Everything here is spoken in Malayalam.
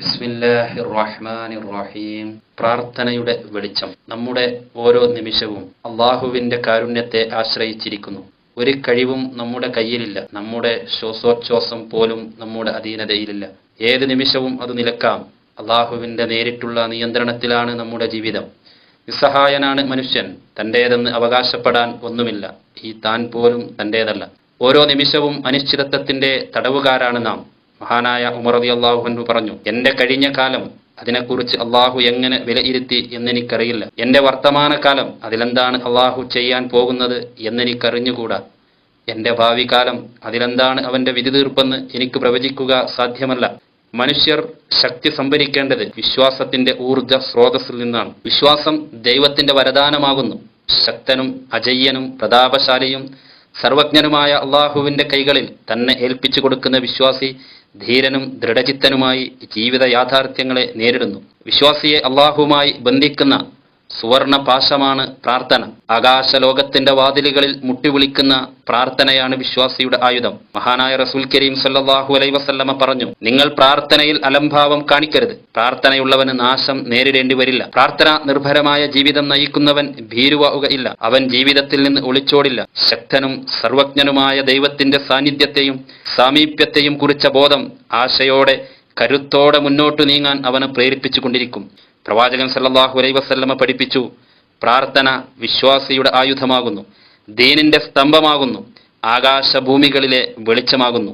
ബിസ്മില്ലാഹിർ റഹ്മാനിർ റഹീം. പ്രാർത്ഥനയുടെ വെളിച്ചം. നമ്മുടെ ഓരോ നിമിഷവും അള്ളാഹുവിന്റെ കാരുണ്യത്തെ ആശ്രയിച്ചിരിക്കുന്നു. ഒരു കഴിവും നമ്മുടെ കയ്യിലില്ല. നമ്മുടെ ശ്വാസോച്ഛ്വാസം പോലും നമ്മുടെ അധീനതയിലില്ല. ഏത് നിമിഷവും അത് നിലക്കാം. അള്ളാഹുവിന്റെ നേരിട്ടുള്ള നിയന്ത്രണത്തിലാണ് നമ്മുടെ ജീവിതം. നിസ്സഹായനാണ് മനുഷ്യൻ. തന്റേതെന്ന് അവകാശപ്പെടാൻ ഒന്നുമില്ല. ഈ താൻ പോലും തന്റേതല്ല. ഓരോ നിമിഷവും അനിശ്ചിതത്വത്തിന്റെ തടവുകാരാണ് നാം. മഹാനായ ഉമർ റളിയല്ലാഹു അൻഹു പറഞ്ഞു, എന്റെ കഴിഞ്ഞ കാലം അതിനെക്കുറിച്ച് അള്ളാഹു എങ്ങനെ വിലയിരുത്തി എന്നെനിക്കറിയില്ല. എന്റെ വർത്തമാനകാലം അതിലെന്താണ് അള്ളാഹു ചെയ്യാൻ പോകുന്നത് എന്നെനിക്കറിഞ്ഞുകൂടാ. എന്റെ ഭാവി കാലം അതിലെന്താണ് അവന്റെ വിധി തീർപ്പെന്ന് എനിക്ക് പ്രവചിക്കുക സാധ്യമല്ല. മനുഷ്യർ ശക്തി സംഭരിക്കേണ്ടത് വിശ്വാസത്തിന്റെ ഊർജ സ്രോതസ്സിൽ നിന്നാണ്. വിശ്വാസം ദൈവത്തിന്റെ വരദാനമാകുന്നു. ശക്തനും അജയ്യനും പ്രതാപശാലിയും സർവജ്ഞനുമായ അള്ളാഹുവിന്റെ കൈകളിൽ തന്നെ ഏൽപ്പിച്ചു കൊടുക്കുന്ന വിശ്വാസി ധീരനും ദൃഢചിത്തനുമായി ജീവിത യാഥാർത്ഥ്യങ്ങളെ നേരിടുന്നു. വിശ്വാസിയെ അള്ളാഹുവുമായി ബന്ധിക്കുന്ന സുവർണ പാശമാണ് പ്രാർത്ഥന. ആകാശലോകത്തിന്റെ വാതിലുകളിൽ മുട്ടിവിളിക്കുന്ന പ്രാർത്ഥനയാണ് വിശ്വാസിയുടെ ആയുധം. മഹാനായ റസൂൽ കരീം സല്ലല്ലാഹു അലൈഹി വസല്ലമ പറഞ്ഞു, നിങ്ങൾ പ്രാർത്ഥനയിൽ അലംഭാവം കാണിക്കരുത്. പ്രാർത്ഥനയുള്ളവന് നാശം നേരിടേണ്ടി വരില്ല. പ്രാർത്ഥന നിർഭരമായ ജീവിതം നയിക്കുന്നവൻ ഭീരുവാവുകയില്ല. അവൻ ജീവിതത്തിൽ നിന്ന് ഒളിച്ചോടില്ല. ശക്തനും സർവജ്ഞനുമായ ദൈവത്തിന്റെ സാന്നിധ്യത്തെയും സാമീപ്യത്തെയും കുറിച്ച ബോധം ആശയോടെ കരുത്തോടെ മുന്നോട്ടു നീങ്ങാൻ അവനെ പ്രേരിപ്പിച്ചുകൊണ്ടിരിക്കും. പ്രവാചകൻ സല്ലല്ലാഹു അലൈഹി വസല്ലമ പഠിപ്പിച്ചു, പ്രാർത്ഥന വിശ്വാസിയുടെ ആയുധമാകുന്നു, ദീനിന്റെ സ്തംഭമാകുന്നു, ആകാശഭൂമികളിലെ വെളിച്ചമാകുന്നു.